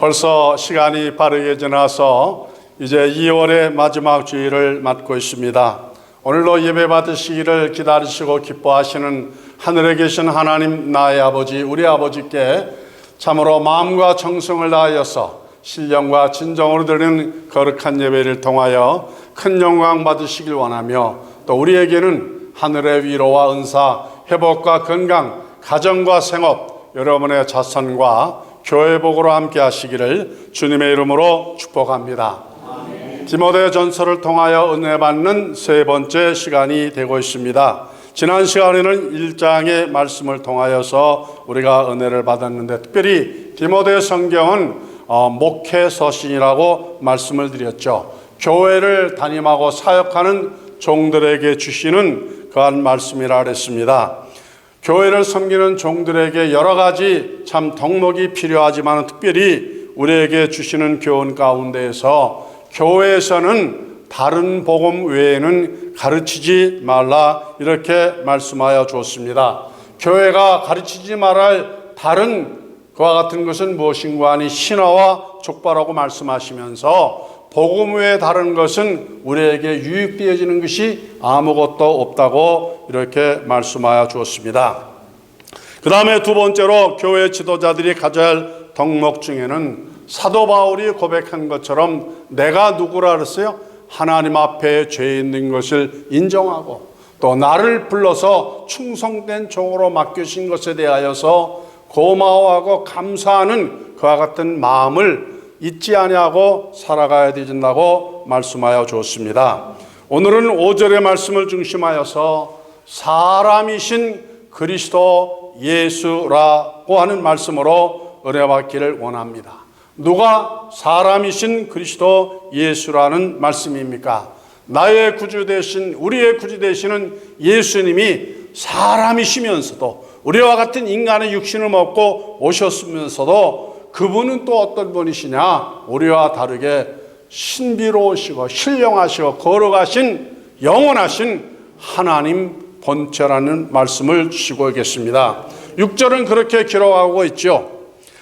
벌써 시간이 빠르게 지나서 이제 2월의 마지막 주일을 맞고 있습니다. 오늘로 예배 받으시기를 기다리시고 기뻐하시는 하늘에 계신 하나님 나의 아버지, 우리 아버지께 참으로 마음과 정성을 다하여서 신령과 진정으로 드리는 거룩한 예배를 통하여 큰 영광 받으시길 원하며, 또 우리에게는 하늘의 위로와 은사, 회복과 건강, 가정과 생업, 여러분의 자손과 교회 복으로 함께 하시기를 주님의 이름으로 축복합니다. 디모데 전서를 통하여 은혜 받는 세 번째 시간이 되고 있습니다. 지난 시간에는 1장의 말씀을 통하여서 우리가 은혜를 받았는데, 특별히 디모데 성경은 목회 서신이라고 말씀을 드렸죠. 교회를 담임하고 사역하는 종들에게 주시는 그한 말씀이라 그랬습니다. 교회를 섬기는 종들에게 여러 가지 참 덕목이 필요하지만, 특별히 우리에게 주시는 교훈 가운데에서 교회에서는 다른 복음 외에는 가르치지 말라, 이렇게 말씀하여 주었습니다. 교회가 가르치지 말할 다른 그와 같은 것은 무엇인가 하니 신화와 족보라고 말씀하시면서 복음 외에 다른 것은 우리에게 유익되어지는 것이 아무것도 없다고 이렇게 말씀하여 주었습니다. 그 다음에 두 번째로 교회 지도자들이 가져야 할 덕목 중에는 사도 바울이 고백한 것처럼 내가 누구라 그랬어요? 하나님 앞에 죄 있는 것을 인정하고, 또 나를 불러서 충성된 종으로 맡기신 것에 대하여서 고마워하고 감사하는 그와 같은 마음을 잊지 아니하고 살아가야 된다고 말씀하여 주었습니다. 오늘은 5절의 말씀을 중심하여서 사람이신 그리스도 예수라고 하는 말씀으로 은혜 받기를 원합니다. 누가 사람이신 그리스도 예수라는 말씀입니까? 나의 구주 되신, 우리의 구주 되시는 예수님이 사람이시면서도, 우리와 같은 인간의 육신을 먹고 오셨으면서도 그분은 또 어떤 분이시냐? 우리와 다르게 신비로우시고 신령하시고 거룩하신 영원하신 하나님 본체라는 말씀을 주시고 있겠습니다. 6절은 그렇게 기록하고 있죠.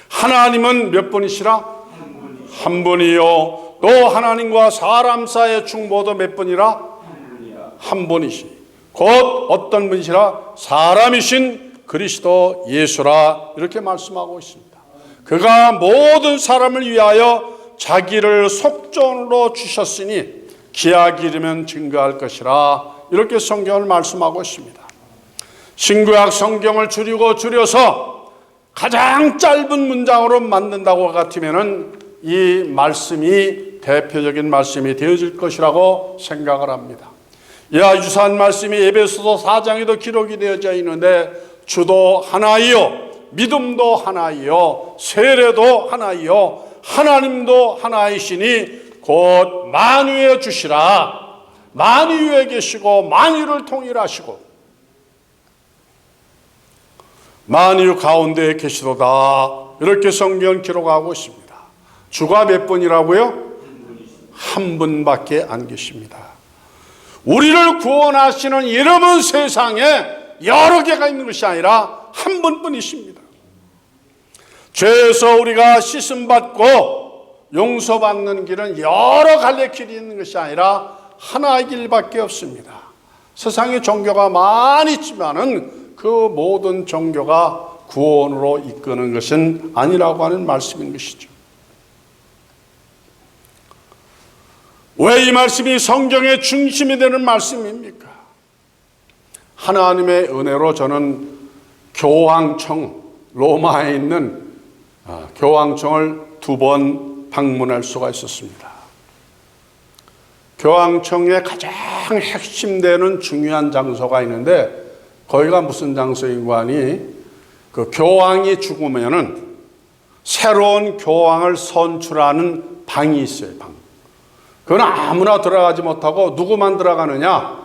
하나님은 몇 분이시라? 한 분이요. 또 하나님과 사람 사이의 중보도 몇 분이라? 한 분이시. 곧 어떤 분이시라? 사람이신 그리스도 예수라, 이렇게 말씀하고 있습니다. 그가 모든 사람을 위하여 자기를 속전으로 주셨으니 기약이 이르면 증거할 것이라, 이렇게 성경을 말씀하고 있습니다. 신구약 성경을 줄여서 가장 짧은 문장으로 만든다고 같으면은 이 말씀이 대표적인 말씀이 되어질 것이라고 생각을 합니다. 이와 유사한 말씀이 에베소서 4장에도 기록이 되어져 있는데, 주도 하나이요, 믿음도 하나이요, 세례도 하나이요, 하나님도 하나이시니 곧 만유의 주시라. 만유에 계시고 만유를 통일하시고 만유 가운데에 계시도다, 이렇게 성경 기록하고 있습니다. 주가 몇 분이라고요? 한 분밖에 안 계십니다. 우리를 구원하시는 이름은 세상에 여러 개가 있는 것이 아니라 한 분뿐이십니다. 죄에서 우리가 씻음받고 용서받는 길은 여러 갈래 길이 있는 것이 아니라 하나의 길밖에 없습니다. 세상에 종교가 많이 있지만은 그 모든 종교가 구원으로 이끄는 것은 아니라고 하는 말씀인 것이죠. 왜 이 말씀이 성경의 중심이 되는 말씀입니까? 하나님의 은혜로 저는 교황청, 로마에 있는 교황청을 2번 방문할 수가 있었습니다. 교황청의 가장 핵심되는 중요한 장소가 있는데, 거기가 무슨 장소인가 하니, 그 교황이 죽으면은 새로운 교황을 선출하는 방이 있어요. 방. 그건 아무나 들어가지 못하고 누구만 들어가느냐?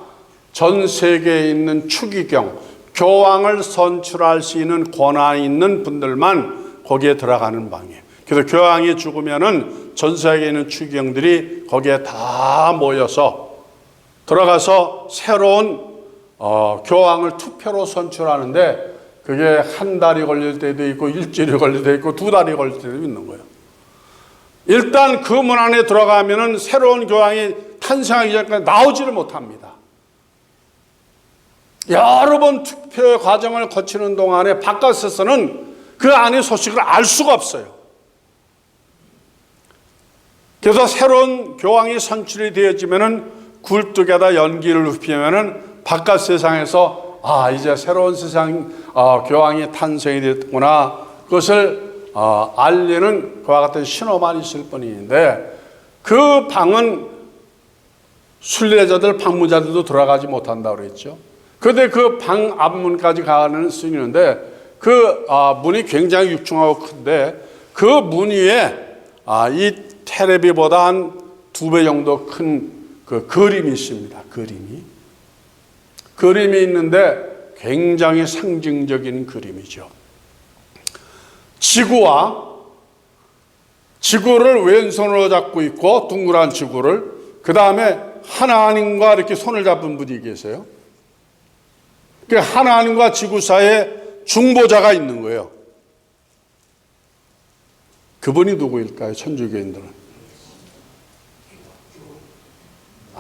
전 세계에 있는 추기경, 교황을 선출할 수 있는 권한이 있는 분들만 거기에 들어가는 방이에요. 그래서 교황이 죽으면은 전 세계에 있는 추기경들이 거기에 다 모여서 들어가서 새로운 교황을 투표로 선출하는데, 그게 한 달이 걸릴 때도 있고 일주일이 걸릴 때도 있고 2달이 걸릴 때도 있는 거예요. 일단 그 문 안에 들어가면은 새로운 교황이 탄생하기 전까지 나오지를 못합니다. 여러 번 투표의 과정을 거치는 동안에 바깥에서는 그 안의 소식을 알 수가 없어요. 그래서 새로운 교황이 선출이 되어지면은 굴뚝에다 연기를 눕히면은 바깥 세상에서 이제 새로운 세상 교황이 탄생이 됐구나, 그것을 알리는 그와 같은 신호만 있을 뿐인데, 그 방은 순례자들, 방문자들도 들어가지 못한다고 그랬죠. 그런데 그 방 앞문까지 가는 수 있는데, 그 문이 굉장히 육중하고 큰데, 그 문 위에 이 테레비보다 한 2배 정도 큰 그 그림이 있습니다. 그림이 있는데 굉장히 상징적인 그림이죠. 지구를 왼손으로 잡고 있고, 둥그란 지구를, 그 다음에 하나님과 이렇게 손을 잡은 분이 계세요. 그 하나님과 지구 사이에 중보자가 있는 거예요. 그분이 누구일까요? 천주교인들은.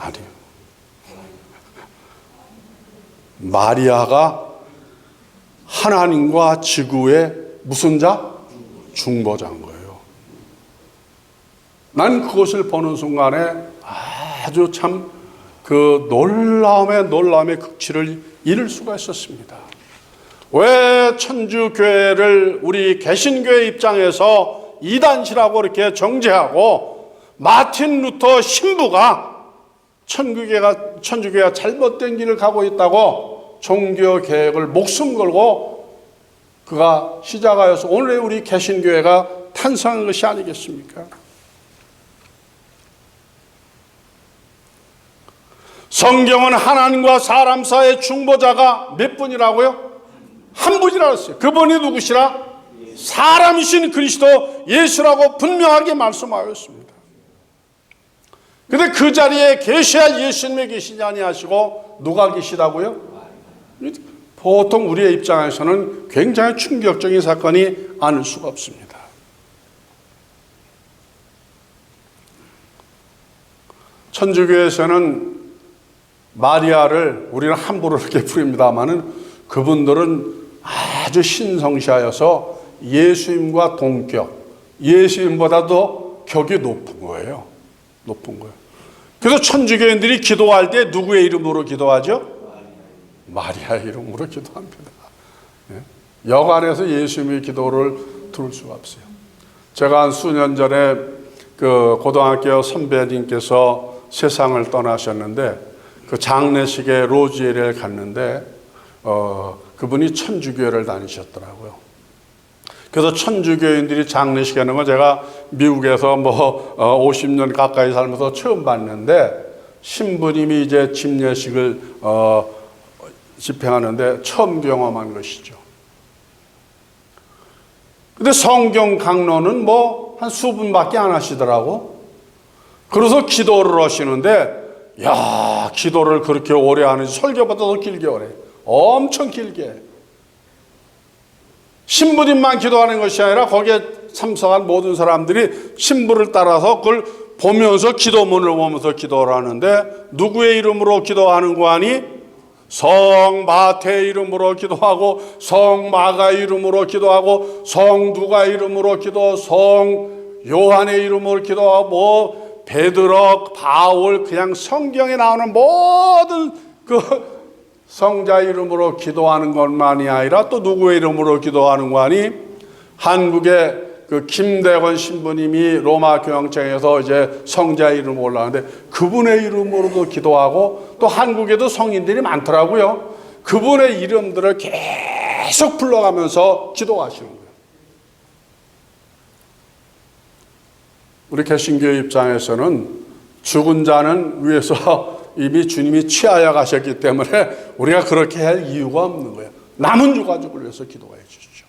아니요. 마리아가 하나님과 지구의 무슨 자? 중보자인 거예요. 난 그것을 보는 순간에 아주 참 그 놀라움의 극치를 이룰 수가 있었습니다. 왜 천주교회를 우리 개신교회 입장에서 이단시라고 이렇게 정죄하고, 마틴 루터 신부가 천주교회가 잘못된 길을 가고 있다고 종교 개혁을 목숨 걸고 그가 시작하여서 오늘의 우리 개신교회가 탄생한 것이 아니겠습니까? 성경은 하나님과 사람 사이의 중보자가 몇 분이라고요? 한 분이라고 했어요. 그분이 누구시라? 사람이신 그리스도 예수라고 분명하게 말씀하였습니다. 그런데 그 자리에 계셔야 예수님이 계시지 아니하시고 누가 계시다고요? 보통 우리의 입장에서는 굉장히 충격적인 사건이 아닐 수가 없습니다. 천주교에서는 마리아를 우리는 함부로 이렇게 부릅니다마는 그분들은 아주 신성시하여서 예수님과 동격, 예수님보다도 격이 높은 거예요. 그래서 천주교인들이 기도할 때 누구의 이름으로 기도하죠? 마리아의 이름으로 기도합니다. 여관에서 예수님의 기도를 들을 수가 없어요. 제가 한 수년 전에 그 고등학교 선배님께서 세상을 떠나셨는데, 그 장례식에 로즈에리를 갔는데 그분이 천주교회를 다니셨더라고요. 그래서 천주교인들이 장례식 하는 거 제가 미국에서 50년 가까이 살면서 처음 봤는데, 신부님이 이제 집례식을 집행하는데 처음 경험한 것이죠. 근데 성경 강론은 한 수분밖에 안 하시더라고. 그래서 기도를 하시는데, 기도를 그렇게 오래 하는지 설교보다 더 길게 오래. 엄청 길게. 신부님만 기도하는 것이 아니라 거기에 참석한 모든 사람들이 신부를 따라서 그걸 보면서 기도문을 보면서 기도를 하는데, 누구의 이름으로 기도하는 거 아니? 성 마태 이름으로 기도하고, 성 마가 이름으로 기도하고, 성 누가 이름으로 기도, 성 요한의 이름으로 기도하고, 베드로, 바울, 그냥 성경에 나오는 모든 그 성자 이름으로 기도하는 것만이 아니라 또 누구의 이름으로 기도하는 거 아니? 한국의 그 김대건 신부님이 로마 교황청에서 이제 성자 이름으로 올라가는데 그분의 이름으로도 기도하고, 또 한국에도 성인들이 많더라고요. 그분의 이름들을 계속 불러가면서 기도하시는 거예요. 우리 개신교의 입장에서는 죽은 자는 위에서 이미 주님이 취하여 가셨기 때문에 우리가 그렇게 할 이유가 없는 거예요. 남은 유가족을 위해서 기도해 주시죠.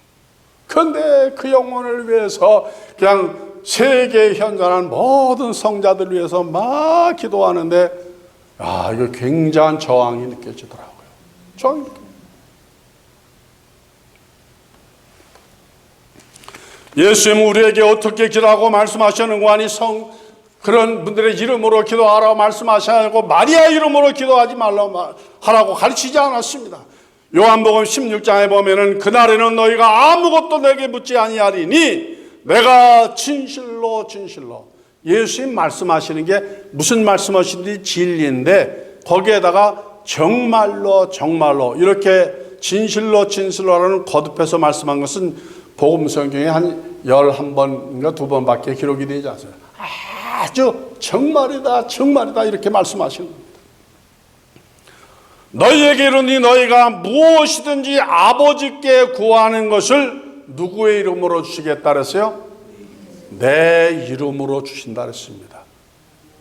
그런데 그 영혼을 위해서 그냥 세계에 현존한 모든 성자들 위해서 막 기도하는데, 이거 굉장한 저항이 느껴지더라고요. 저항이 느껴져요. 예수님 우리에게 어떻게 기도하고 말씀하셨는가 하니 그런 분들의 이름으로 기도하라고 말씀하시고 마리아 이름으로 기도하지 말라고 하라고 가르치지 않았습니다. 요한복음 16장에 보면은 그날에는 너희가 아무것도 내게 묻지 아니하리니 내가 진실로 예수님 말씀하시는 게 무슨 말씀하시는지 진리인데 거기에다가 정말로 이렇게 진실로라는 거듭해서 말씀한 것은 복음 성경에 한 11번인가 2번밖에 기록이 되지 않습니다. 아주 정말이다 이렇게 말씀하시는 겁니다. 너희에게 이르니 너희가 무엇이든지 아버지께 구하는 것을 누구의 이름으로 주시겠다 그랬어요? 내 이름으로 주신다 그랬습니다.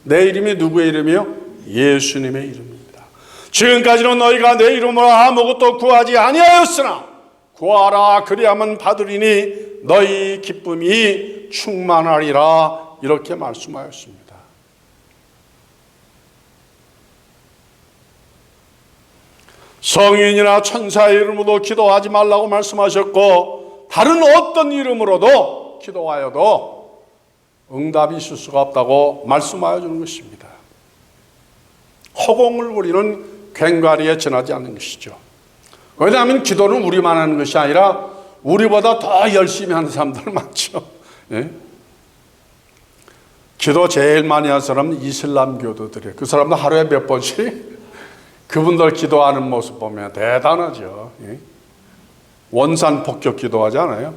내 이름이 누구의 이름이요? 예수님의 이름입니다. 지금까지는 너희가 내 이름으로 아무것도 구하지 아니하였으나 구하라 그리하면 받으리니 너희 기쁨이 충만하리라 이렇게 말씀하였습니다. 성인이나 천사의 이름으로도 기도하지 말라고 말씀하셨고 다른 어떤 이름으로도 기도하여도 응답이 있을 수가 없다고 말씀하여 주는 것입니다. 허공을 우리는 괭과리에 지나지 않는 것이죠. 왜냐하면 기도는 우리만 하는 것이 아니라 우리보다 더 열심히 하는 사람들 많죠. 예? 기도 제일 많이 하는 사람은 이슬람 교도들이에요. 그 사람들 하루에 몇 번씩 그분들 기도하는 모습 보면 대단하죠. 예? 원산 폭격 기도하잖아요.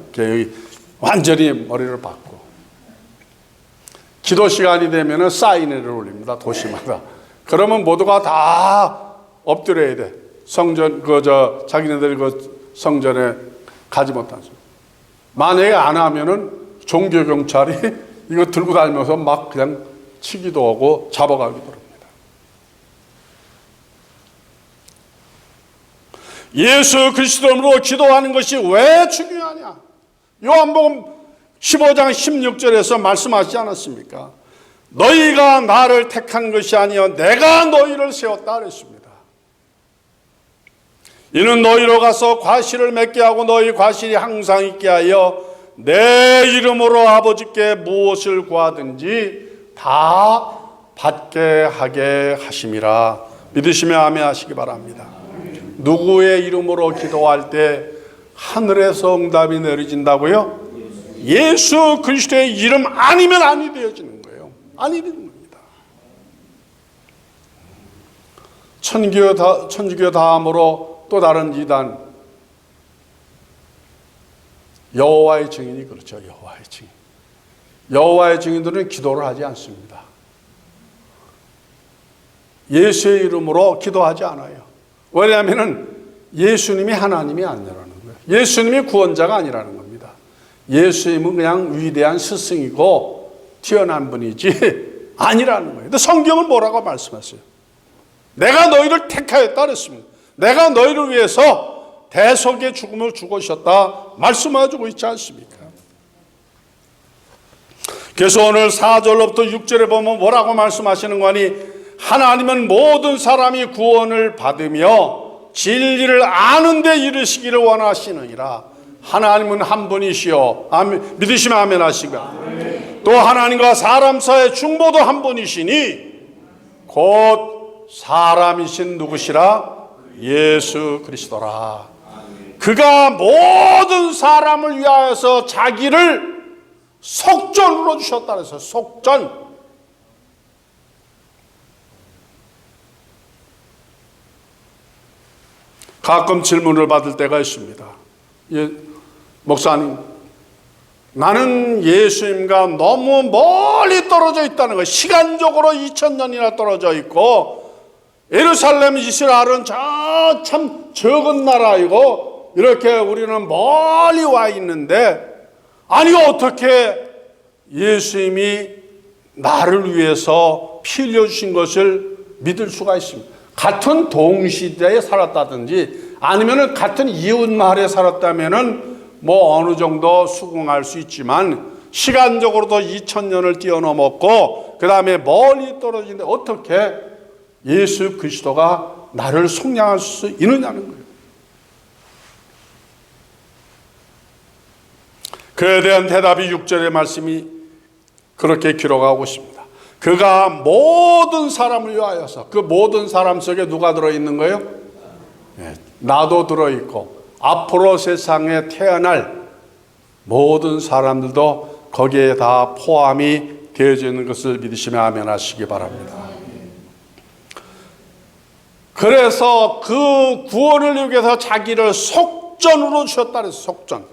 완전히 머리를 박고 기도 시간이 되면 사인회를 올립니다. 도시마다. 그러면 모두가 다 엎드려야 돼. 성전 자기네들 성전에 가지 못하죠. 만약에 안 하면은 종교 경찰이 이거 들고 다니면서 막 그냥 치기도 하고 잡아가기도 합니다. 예수 그리스도로 기도하는 것이 왜 중요하냐? 요한복음 15장 16절에서 말씀하시지 않았습니까? 너희가 나를 택한 것이 아니여 내가 너희를 세웠다 그랬습니다. 이는 너희로 가서 과실을 맺게 하고 너희 과실이 항상 있게 하여 내 이름으로 아버지께 무엇을 구하든지 다 받게 하게 하심이라. 믿으시며 아멘하시기 바랍니다. 누구의 이름으로 기도할 때 하늘에서 응답이 내려진다고요? 예수 그리스도의 이름 아니면 아니 되어지는 거예요. 아니 되는 겁니다. 천주교 다음으로 또 다른 이단 여호와의 증인이 그렇죠. 여호와의 증인. 여호와의 증인들은 기도를 하지 않습니다. 예수의 이름으로 기도하지 않아요. 왜냐하면 예수님이 하나님이 아니라는 거예요. 예수님이 구원자가 아니라는 겁니다. 예수님은 그냥 위대한 스승이고 뛰어난 분이지 아니라는 거예요. 근데 성경은 뭐라고 말씀하세요? 내가 너희를 택하였다 그랬습니다. 내가 너희를 위해서 대속의 죽음을 죽으셨다 말씀해주고 있지 않습니까? 그래서 오늘 4절로부터 6절에 보면 뭐라고 말씀하시는 거니 하나님은 모든 사람이 구원을 받으며 진리를 아는 데 이르시기를 원하시느니라. 하나님은 한 분이시요 믿으시면 아멘 하시가. 또 하나님과 사람 사이의 중보도 한 분이시니 곧 사람이신 누구시라? 예수 그리스도라. 그가 모든 사람을 위하여서 자기를 속전으로 주셨다 그래서 속전. 가끔 질문을 받을 때가 있습니다. 예, 목사님, 나는 예수님과 너무 멀리 떨어져 있다는 거예요. 시간적으로 2000년이나 떨어져 있고 예루살렘 이스라엘은 참 적은 나라이고 이렇게 우리는 멀리 와 있는데 아니 어떻게 예수님이 나를 위해서 피 흘려주신 것을 믿을 수가 있습니다. 같은 동시대에 살았다든지 아니면 같은 이웃마을에 살았다면 뭐 어느 정도 수긍할 수 있지만 시간적으로도 2000년을 뛰어넘었고 그 다음에 멀리 떨어지는데 어떻게 예수 그리스도가 나를 속량할 수 있느냐는 거예요. 그에 대한 대답이 6절의 말씀이 그렇게 기록하고 있습니다. 그가 모든 사람을 위하여서, 그 모든 사람 속에 누가 들어있는 거예요? 나도 들어있고 앞으로 세상에 태어날 모든 사람들도 거기에 다 포함이 되어지는 것을 믿으시며 아멘 하시기 바랍니다. 그래서 그 구원을 위하기 위해서 자기를 속전으로 주셨다 그랬어요. 속전.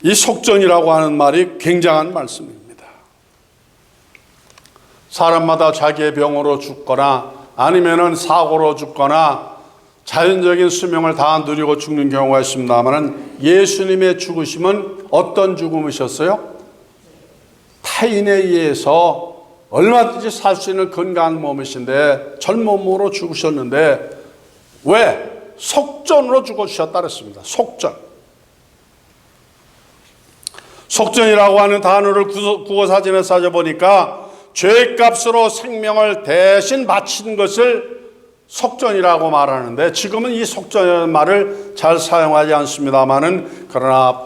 이 속전이라고 하는 말이 굉장한 말씀입니다. 사람마다 자기의 병으로 죽거나 아니면은 사고로 죽거나 자연적인 수명을 다 누리고 죽는 경우가 있습니다만, 예수님의 죽으심은 어떤 죽음이셨어요? 타인에 의해서 얼마든지 살 수 있는 건강한 몸이신데 젊은 몸으로 죽으셨는데, 왜? 속전으로 죽어주셨다 그랬습니다. 속전. 속전이라고 하는 단어를 국어사전에 찾아보니까 죄값으로 생명을 대신 바친 것을 속전이라고 말하는데, 지금은 이 속전이라는 말을 잘 사용하지 않습니다만은, 그러나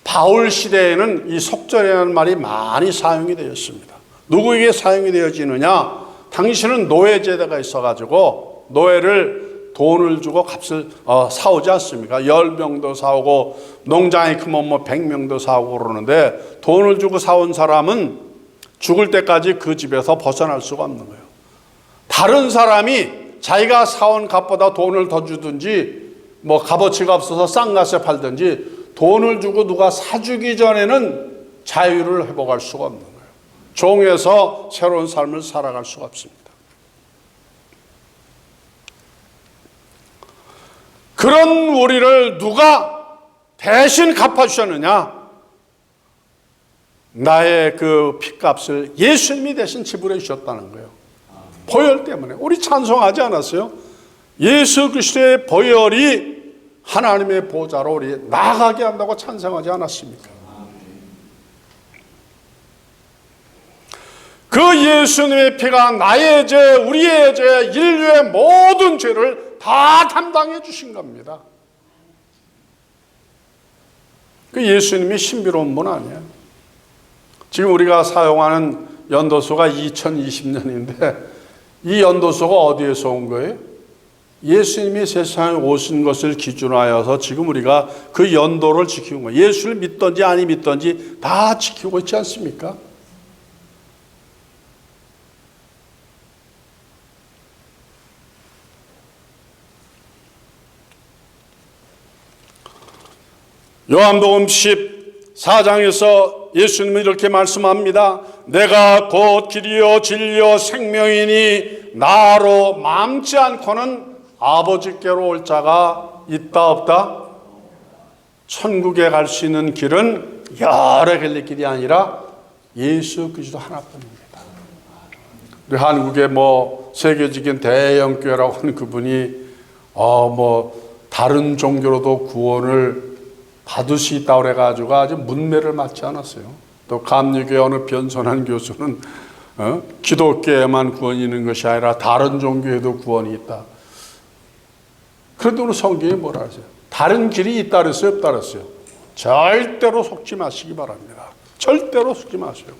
바울 시대에는 이 속전이라는 말이 많이 사용이 되었습니다. 누구에게 사용이 되어지느냐? 당신은 노예제도가 있어가지고 노예를 돈을 주고 값을 사오지 않습니까? 10명도 사오고 농장이 크면 뭐 100명도 사오고 그러는데, 돈을 주고 사온 사람은 죽을 때까지 그 집에서 벗어날 수가 없는 거예요. 다른 사람이 자기가 사온 값보다 돈을 더 주든지 뭐 값어치가 없어서 싼 값에 팔든지 돈을 주고 누가 사주기 전에는 자유를 회복할 수가 없는 거예요. 종에서 새로운 삶을 살아갈 수가 없습니다. 그런 우리를 누가 대신 갚아주셨느냐? 나의 그 핏값을 예수님이 대신 지불해 주셨다는 거예요. 보혈 때문에. 우리 찬송하지 않았어요? 예수 그리스도의 보혈이 하나님의 보좌로 우리 나아가게 한다고 찬송하지 않았습니까? 그 예수님의 피가 나의 죄, 우리의 죄, 인류의 모든 죄를 다 담당해 주신 겁니다. 그 예수님이 신비로운 분 아니에요. 지금 우리가 사용하는 연도수가 2020년인데 이 연도수가 어디에서 온 거예요? 예수님이 세상에 오신 것을 기준으로 하여서 지금 우리가 그 연도를 지키는 거예요. 예수를 믿든지 아니 믿든지 다 지키고 있지 않습니까? 요한복음 14장에서 예수님이 이렇게 말씀합니다. 내가 곧 길이요 진리요 생명이니 나로 맘지 않고는 아버지께로 올 자가 있다 없다? 천국에 갈 수 있는 길은 여러 갈래 길이 아니라 예수 그리스도 하나뿐입니다. 우리 한국의 뭐 세계적인 대형 교회라고 하는 그분이 다른 종교로도 구원을 받을 수 있다고 그래가지고 아주 문매를 맞지 않았어요. 또 감리교회 어느 변선한 교수는 기독교에만 구원이 있는 것이 아니라 다른 종교에도 구원이 있다. 그런데 오늘 성경이 뭐라 하세요? 다른 길이 있다 그랬어요? 없다 그랬어요? 절대로 속지 마시기 바랍니다. 절대로 속지 마세요.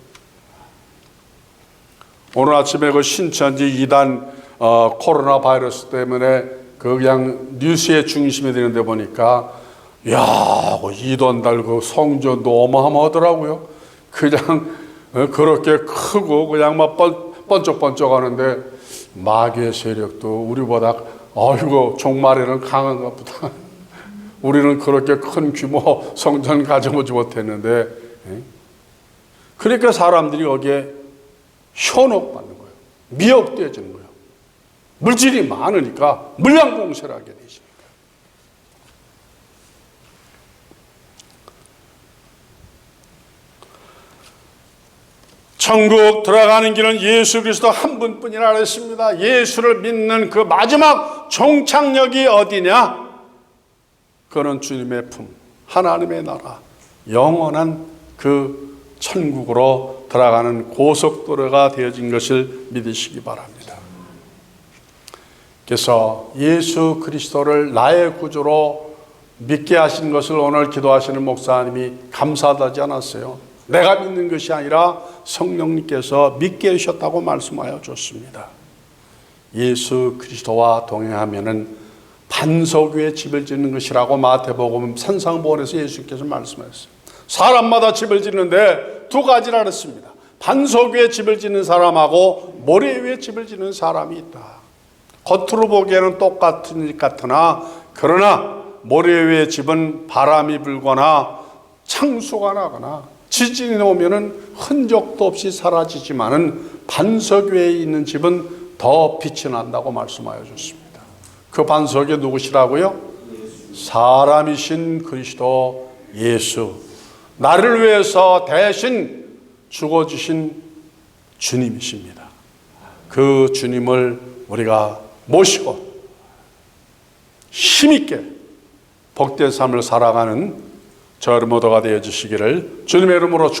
오늘 아침에 그 신천지 2단 코로나 바이러스 때문에 그 그냥 뉴스의 중심이 되는데 보니까 이단달 그 성전도 어마어마하더라고요. 그냥 그렇게 크고 그냥 막 번쩍번쩍 하는데 마귀의 세력도 우리보다 종말에는 강한가 보다. 우리는 그렇게 큰 규모 성전 가져보지 못했는데, 그러니까 사람들이 거기에 현혹받는 거예요. 미혹되어지는 거예요. 물질이 많으니까 물량공세를 하게 되죠. 천국 들어가는 길은 예수 그리스도 한 분뿐이라 했습니다. 예수를 믿는 그 마지막 종착역이 어디냐? 그는 주님의 품, 하나님의 나라, 영원한 그 천국으로 들어가는 고속도로가 되어진 것을 믿으시기 바랍니다. 그래서 예수 그리스도를 나의 구주로 믿게 하신 것을 오늘 기도하시는 목사님이 감사하지 않았어요. 내가 믿는 것이 아니라 성령님께서 믿게 하셨다고 말씀하여 줬습니다. 예수 그리스도와 동행하면은 반석 위에 집을 짓는 것이라고 마태복음 산상보원에서 예수께서 말씀하셨어요. 사람마다 집을 짓는데 두 가지라 그랬습니다. 반석 위에 집을 짓는 사람하고 모래 위에 집을 짓는 사람이 있다. 겉으로 보기에는 똑같은 것 같으나 그러나 모래 위에 집은 바람이 불거나 창수가 나거나 지진이 오면은 흔적도 없이 사라지지만은 반석 위에 있는 집은 더 빛이 난다고 말씀하여 줬습니다. 그 반석이 누구시라고요? 사람이신 그리스도 예수, 나를 위해서 대신 죽어주신 주님이십니다. 그 주님을 우리가 모시고 힘있게 복된 삶을 살아가는 저 여러분 모두가 되어 주시기를 주님의 이름으로